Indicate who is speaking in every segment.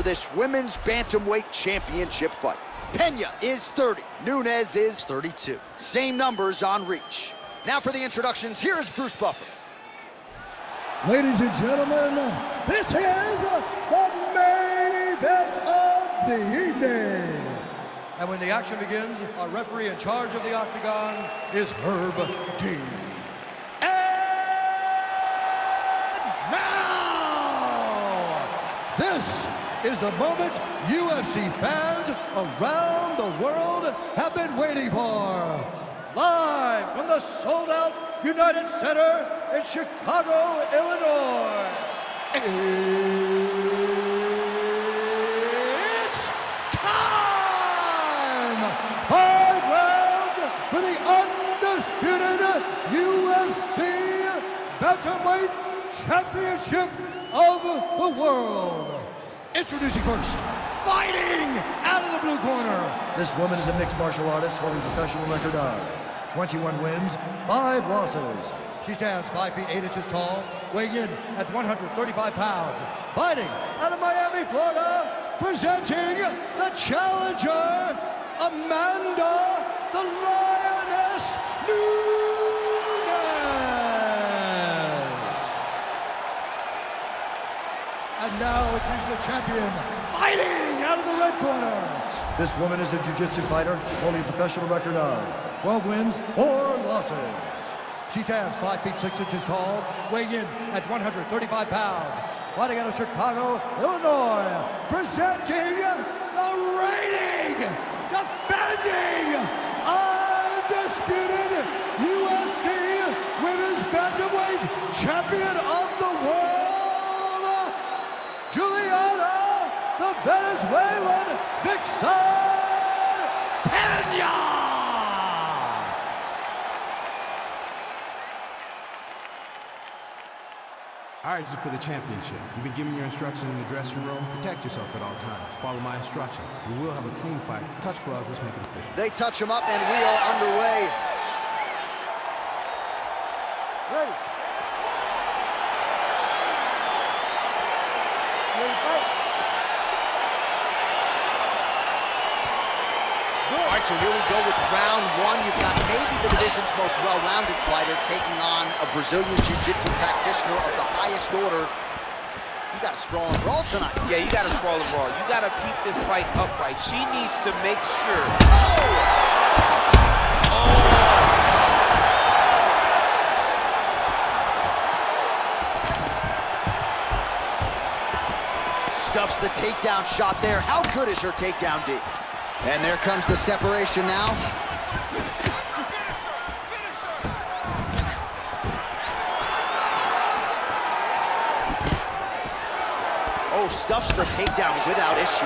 Speaker 1: this women's bantamweight championship fight. Peña is 30, Nunes is 32. Same numbers on reach. Now for the introductions, here's Bruce Buffer.
Speaker 2: Ladies and gentlemen, this is the main event of the evening. And when the action begins, our referee in charge of the octagon is Herb Dean. And now, this is the moment UFC fans around the world have been waiting for. Live from the sold-out United Center in Chicago, Illinois. It's time! 5 rounds for the undisputed UFC Bantamweight Championship of the world. Introducing first, fighting out of the blue corner. This woman is a mixed martial artist holding a professional record of 21 wins, 5 losses. She stands 5 feet 8 inches tall, weighing in at 135 pounds. Fighting out of Miami, Florida, presenting the challenger, Amanda the Lioness Nunes. And now it is the champion, fighting out of the red corner. This woman is a jiu-jitsu fighter holding a professional record of 12 wins, 4 losses. She stands 5 feet 6 inches tall, weighing in at 135 pounds. Fighting out of Chicago, Illinois, presenting the reigning, defending, undisputed UFC Women's Bantamweight Champion of the World, Julianna, the Venezuelan Vixen Peña!
Speaker 3: All right, this is for the championship. You've been giving your instructions in the dressing room. Protect yourself at all times. Follow my instructions. We will have a clean fight. Touch gloves, let's make it official.
Speaker 1: They touch him up and we are underway.
Speaker 4: Ready. Ready to fight.
Speaker 1: All right, so here we go with round 1. You've got maybe the division's most well-rounded fighter taking on a Brazilian Jiu-Jitsu practitioner of the highest order. You got to sprawl and brawl tonight.
Speaker 5: Yeah, you got to sprawl and brawl. You got to keep this fight upright. She needs to make sure. Stuffs the takedown shot there. How good is her takedown D? And there comes the separation now. Oh, stuffs the takedown without issue.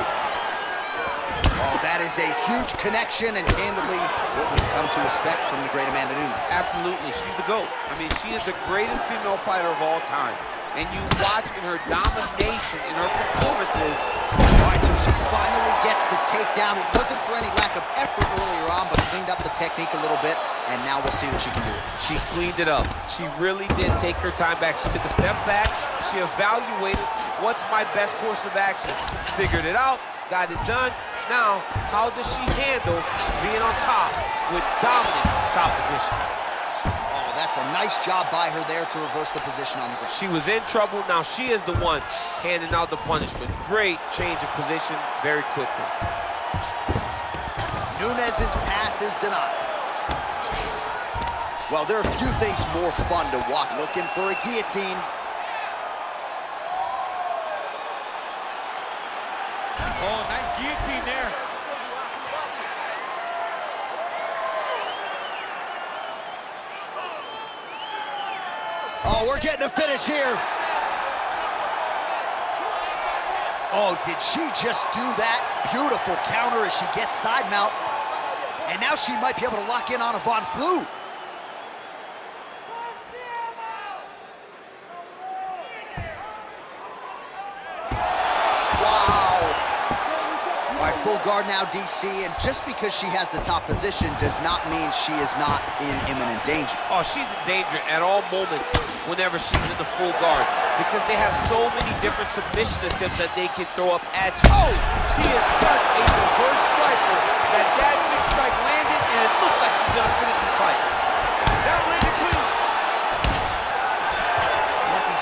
Speaker 5: Oh, that is a huge connection and candidly what we've come to expect from the great Amanda Nunes. Absolutely, she's the GOAT. I mean, she is the greatest female fighter of all time. And you watch in her domination, in her performances.
Speaker 1: All right, so she finally gets the takedown. It wasn't for any lack of effort earlier on, but cleaned up the technique a little bit, and now we'll see what she can do.
Speaker 5: She cleaned it up. She really did take her time back. She took a step back. She evaluated what's my best course of action. Figured it out, got it done. Now, how does she handle being on top with dominant top position?
Speaker 1: That's a nice job by her there to reverse the position on the ground.
Speaker 5: She was in trouble. Now she is the one handing out the punishment. Great change of position very quickly.
Speaker 1: Nunes' pass is denied. Well, there are a few things more fun to watch. Looking for a guillotine.
Speaker 5: Oh, nice guillotine there.
Speaker 1: Oh, we're getting a finish here. Oh, did she just do that? Beautiful counter as she gets side mount. And now she might be able to lock in on a Von Flue. Wow. All right, full guard now, DC, and just because she has the top position does not mean she is not in imminent danger.
Speaker 6: Oh, she's in danger at all moments whenever she's in the full guard because they have so many different submission attempts that they can throw up at you. Oh, she is such a reverse striker that big strike landed, and it looks like she's going to finish this fight. That landed clean.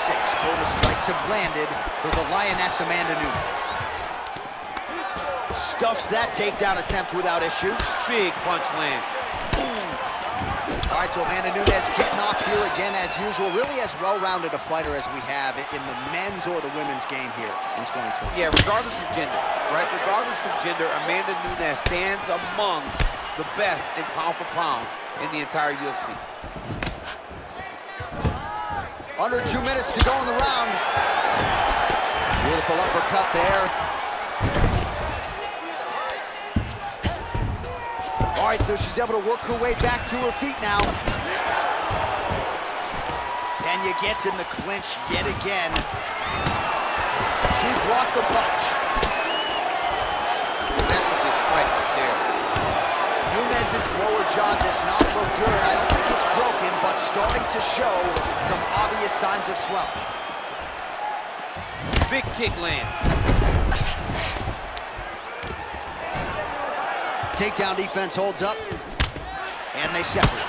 Speaker 1: 26 total strikes have landed for the Lioness Amanda Nunes. Stuffs that takedown attempt without issue.
Speaker 6: Big punch land.
Speaker 1: All right, so Amanda Nunes getting off here again as usual. Really as well-rounded a fighter as we have in the men's or the women's game here in 2020.
Speaker 6: Yeah, regardless of gender, right? Regardless of gender, Amanda Nunes stands amongst the best in pound for pound in the entire UFC.
Speaker 1: Under 2 minutes to go in the round. Beautiful uppercut there. All right, so she's able to work her way back to her feet now. Peña gets in the clinch yet again. She blocked the punch.
Speaker 6: That's a good strike right there.
Speaker 1: Nunes' lower jaw does not look good. I don't think it's broken, but starting to show some obvious signs of swelling.
Speaker 6: Big kick land.
Speaker 1: Takedown defense holds up, and they separate.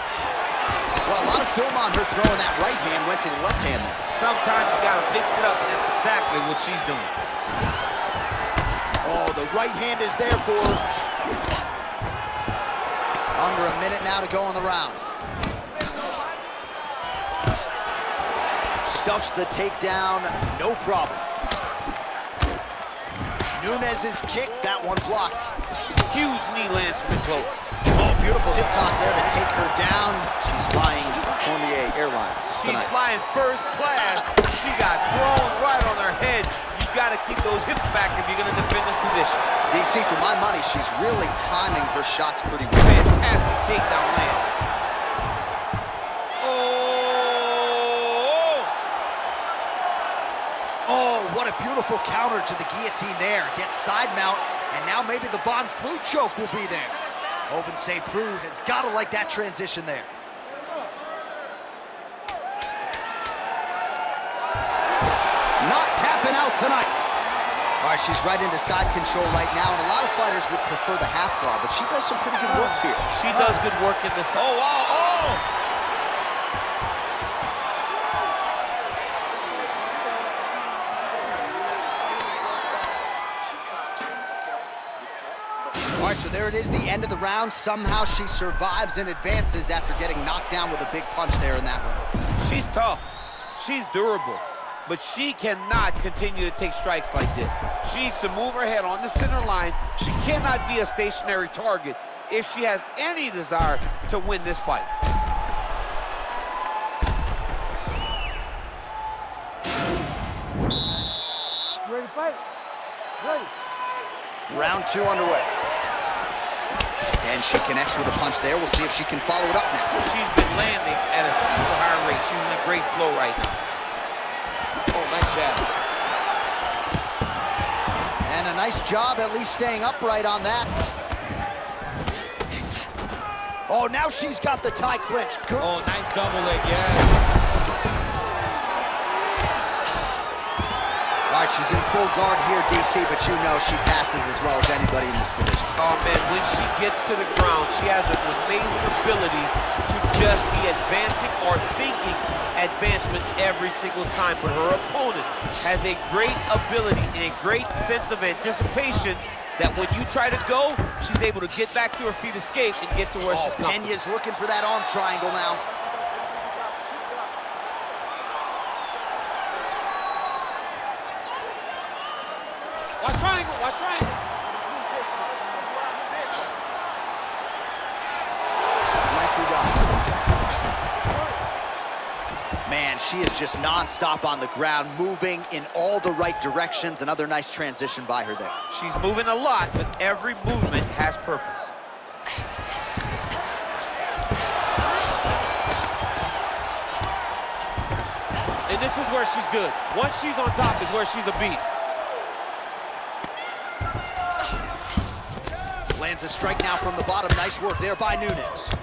Speaker 1: Well, a lot of film on her throwing that right hand, went to the left hand there.
Speaker 6: Sometimes you gotta mix it up, and that's exactly what she's doing.
Speaker 1: Oh, the right hand is there for her. Under a minute now to go in the round. Stuffs the takedown, no problem. Nunes' kick, that one blocked.
Speaker 6: Huge knee lands from the close.
Speaker 1: Oh, beautiful hip toss there to take her down. She's flying Cormier Airlines tonight.
Speaker 6: She's flying first class. She got thrown right on her head. You gotta keep those hips back if you're gonna defend this position.
Speaker 1: DC, for my money, she's really timing her shots pretty well.
Speaker 6: Fantastic takedown land.
Speaker 1: Oh, what a beautiful counter to the guillotine there. Gets side mount, and now maybe the Von Flue choke will be there. Oven St. Preux has got to like that transition there. Not tapping out tonight. All right, she's right into side control right now, and a lot of fighters would prefer the half guard, but she does some pretty good work here.
Speaker 6: She does good work in this. Oh, wow, oh!
Speaker 1: All right, so there it is, the end of the round. Somehow she survives and advances after getting knocked down with a big punch there in that round.
Speaker 6: She's tough. She's durable. But she cannot continue to take strikes like this. She needs to move her head on the center line. She cannot be a stationary target if she has any desire to win this fight.
Speaker 4: You ready to fight? Ready.
Speaker 1: Round 2 underway. And she connects with a punch there. We'll see if she can follow it up now.
Speaker 6: She's been landing at a super high rate. She's in a great flow right now. Oh, nice jab.
Speaker 1: And a nice job at least staying upright on that. Oh, now she's got the tie clinch. Good.
Speaker 6: Oh, nice double leg, yes.
Speaker 1: All right, she's in full guard here, DC, but you know she passes as well as anybody in this division.
Speaker 6: Oh, man, when she gets to the ground, she has an amazing ability to just be advancing or thinking advancements every single time. But her opponent has a great ability and a great sense of anticipation that when you try to go, she's able to get back to her feet, escape, and get to where she's coming.
Speaker 1: Peña's looking for that arm triangle now.
Speaker 6: Watch triangle, watch triangle.
Speaker 1: Nicely done. Man, she is just non-stop on the ground, moving in all the right directions. Another nice transition by her there.
Speaker 6: She's moving a lot, but every movement has purpose. And this is where she's good. Once she's on top is where she's a beast.
Speaker 1: Lands a strike now from the bottom. Nice work there by Nunes.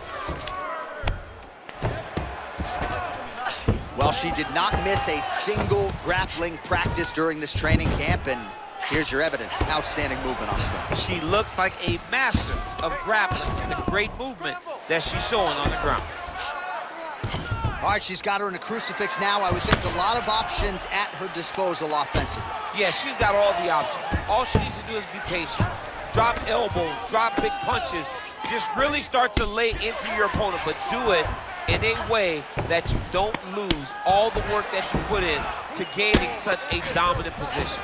Speaker 1: Well, she did not miss a single grappling practice during this training camp, and here's your evidence. Outstanding movement on the ground.
Speaker 6: She looks like a master of grappling and the great movement that she's showing on the ground.
Speaker 1: All right, she's got her in a crucifix now. I would think a lot of options at her disposal offensively.
Speaker 6: Yeah, she's got all the options. All she needs to do is be patient. Drop elbows, drop big punches. Just really start to lay into your opponent, but do it in a way that you don't lose all the work that you put in to gaining such a dominant position.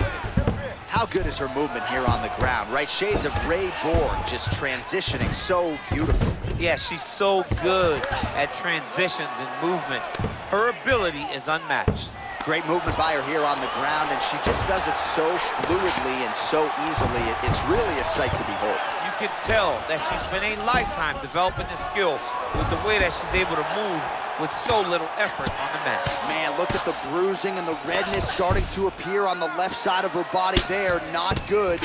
Speaker 1: How good is her movement here on the ground, right? Shades of Ray Borg, just transitioning so beautiful.
Speaker 6: Yeah, she's so good at transitions and movements. Her ability is unmatched.
Speaker 1: Great movement by her here on the ground, and she just does it so fluidly and so easily. It's really a sight to behold.
Speaker 6: You can tell that she's spent a lifetime developing this skill with the way that she's able to move with so little effort on the mat.
Speaker 1: Man, look at the bruising and the redness starting to appear on the left side of her body there. Not good.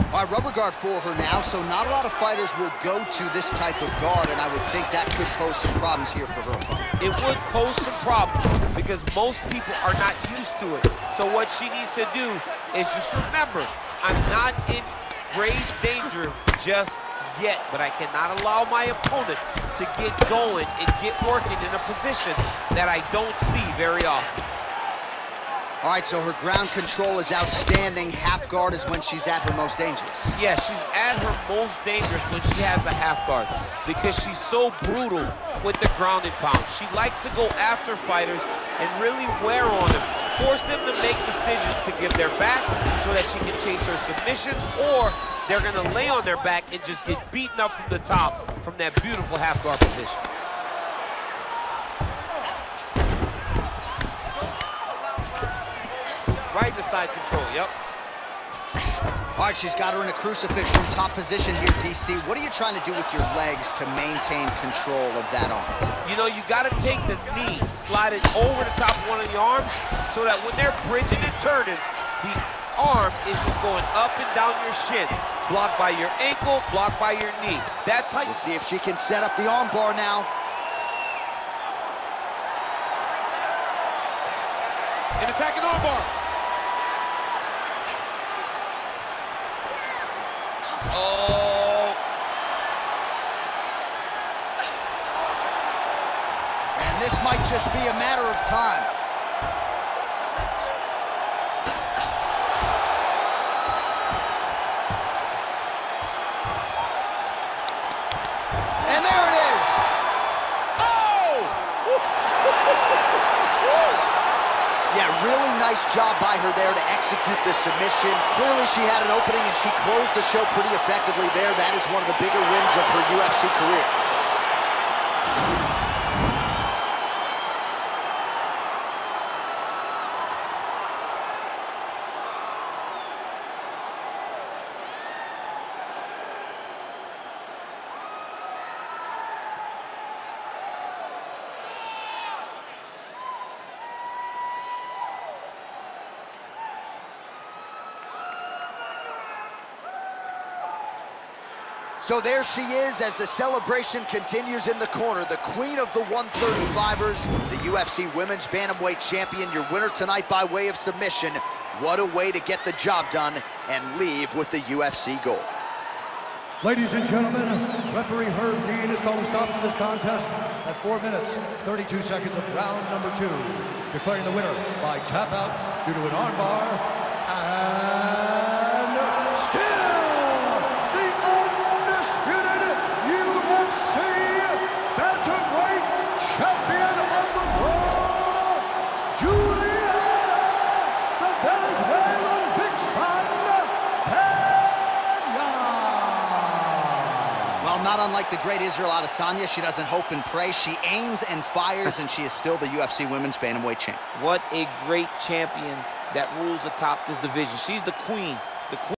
Speaker 1: All right, rubber guard for her now, so not a lot of fighters will go to this type of guard, and I would think that could pose some problems here for her opponent.
Speaker 6: It would pose some problems because most people are not used to it. So what she needs to do is just remember, I'm not in grave danger just yet, but I cannot allow my opponent to get going and get working in a position that I don't see very often.
Speaker 1: All right, so her ground control is outstanding. Half guard is when she's at her most dangerous.
Speaker 6: Yeah, she's at her most dangerous when she has a half guard because she's so brutal with the ground and pound. She likes to go after fighters and really wear on them, force them to make decisions to give their backs so that she can chase her submission, or they're gonna lay on their back and just get beaten up from the top from that beautiful half guard position. Right to side control, yep.
Speaker 1: All right, she's got her in a crucifix from top position here, DC. What are you trying to do with your legs to maintain control of that arm?
Speaker 6: You know, you gotta take the knee, slide it over the top of one of the arms so that when they're bridging and turning, the arm is just going up and down your shin. Blocked by your ankle, blocked by your knee. That's how you...
Speaker 1: We'll see if she can set up the arm bar now.
Speaker 6: An attacking arm bar. Oh.
Speaker 1: And this might just be a matter of time. And there it is.
Speaker 6: Oh!
Speaker 1: Yeah, really nice job by her there to execute the submission. Clearly she had an opening and she closed the show pretty effectively there. That is one of the bigger wins of her UFC career. So there she is as the celebration continues in the corner. The queen of the 135ers, the UFC Women's Bantamweight Champion, your winner tonight by way of submission. What a way to get the job done and leave with the UFC gold.
Speaker 2: Ladies and gentlemen, referee Herb Dean has called a stop to this contest at 4 minutes, 32 seconds of round number 2, declaring the winner by tap out due to an armbar, and still the undisputed UFC Bantamweight Champion of the world, Julianna, the Venezuelan Big Son, Peña.
Speaker 1: Well, not unlike the great Israel Adesanya, she doesn't hope and pray. She aims and fires, and she is still the UFC Women's Bantamweight Champion.
Speaker 6: What a great champion that rules atop this division. She's the queen.